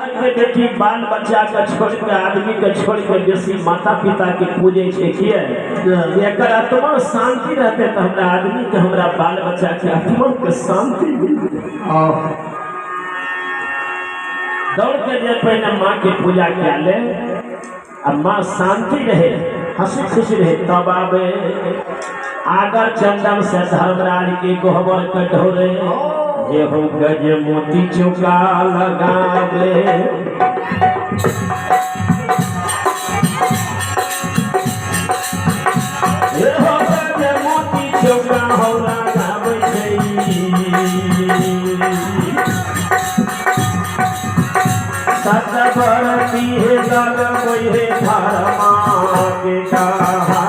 बेटी बाल बच्चा के छोड़ के आदमी के छोड़ के बेसी माता पिता के पूजे छे किए एकर आत्मा शांति रहते तो हमरा आदमी के हमरा बाल बच्चा के आत्मा के शांति दौड़ के जे पहले माँ के पूजा किया ले अब माँ शांति रहे हंसी खुशी रहे तब आवे आगर चंदन से धर्मराज के गोबर कटोरे ये हो गज मोती चौका लगावे ये हो गज मोती चौका हो लगावे सत भरती है गग कोई है धर्मा के कहा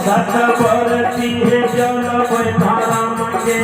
सतवर्ती है जल धर्म के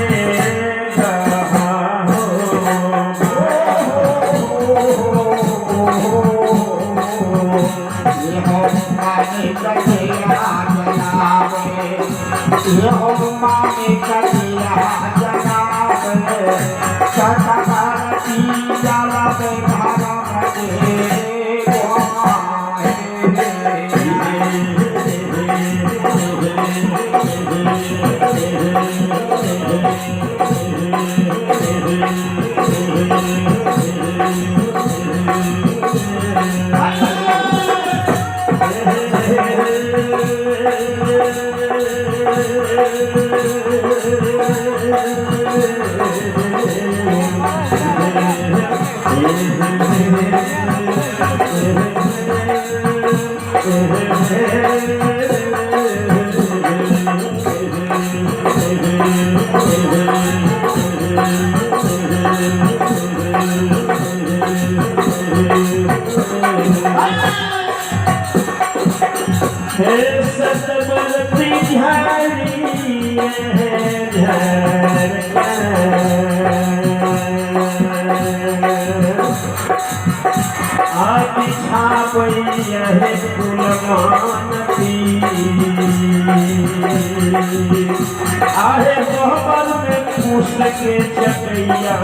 आहे मोहब्बत में पूछ के चकैया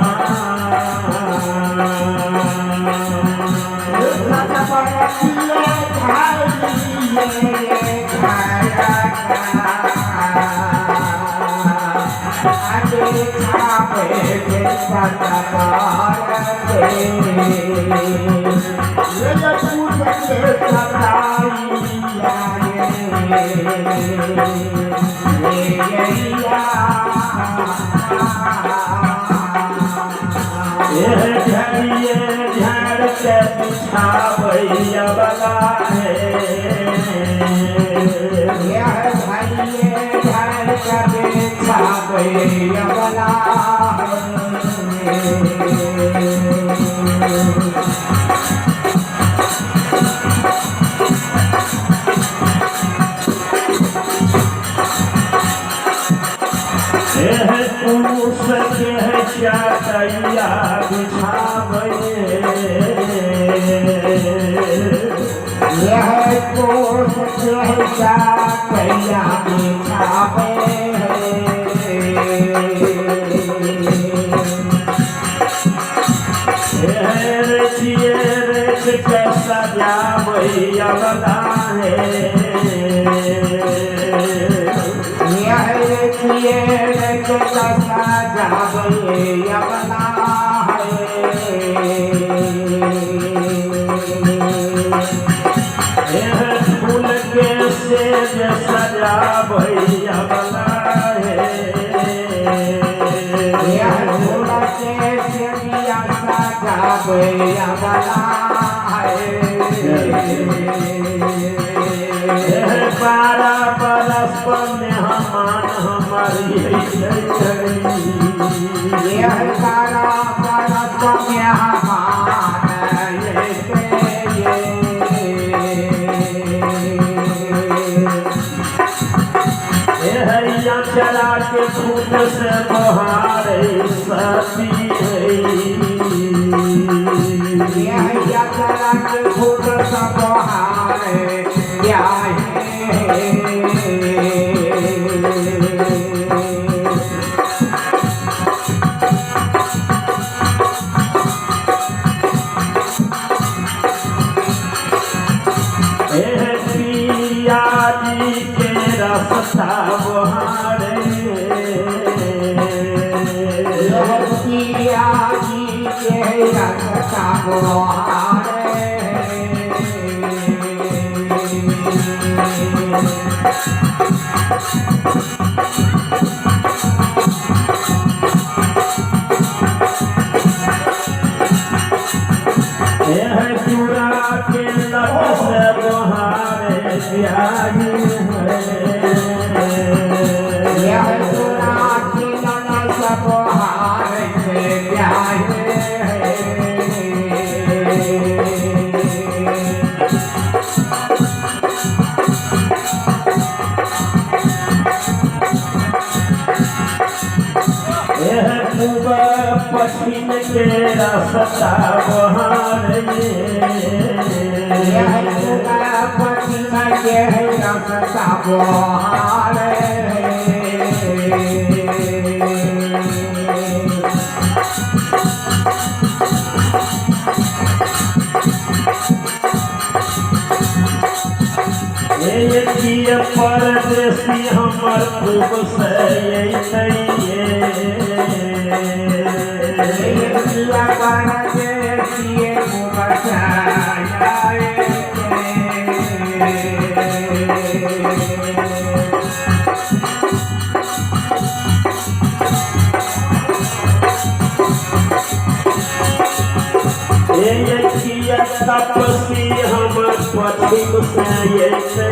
पारा पर मेहमान हमारी यह सारा परस मेहमान हैया चला के खूब से बहारे साथी हैया चला के खूब से बहारे रास्ता बहारे पिया जी के रास्ता बहारे पूरा के लग से बहारे प्यारी पश्चिम के रास्ता बहारे पश्चिम के रास्ता बहारे परदेसी हमर खूब से तपसी हमर पश्चिम से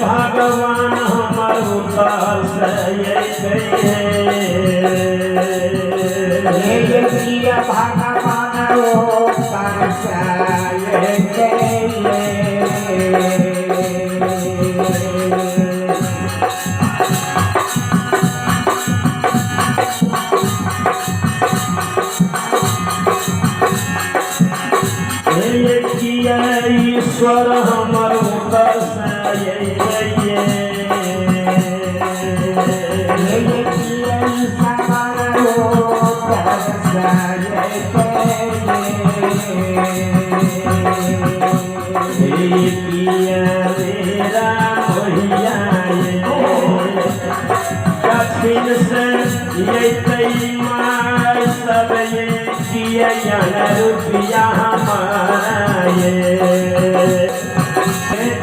भगवान हमर उतार से भगवान उतार से ईश्वर हमर उतर से दक्षिण से सब ये किया रुपया हमारे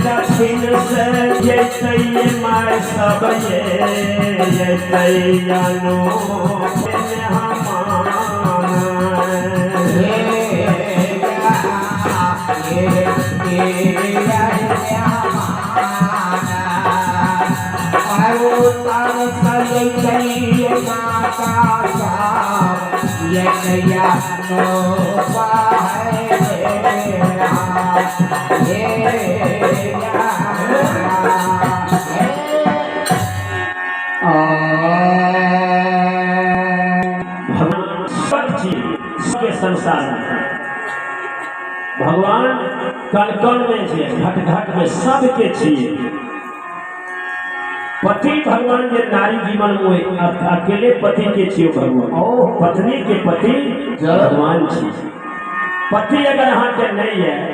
दक्षिण से ये माय सब ये तैयानो संसार भगवान कण कण में छे, घट घट में सबके छे। पति भगवान के नारी जीवन में अकेले पति के छे भगवान, पत्नी के पति भगवान छे। पति अगर अहाँ के नहीं है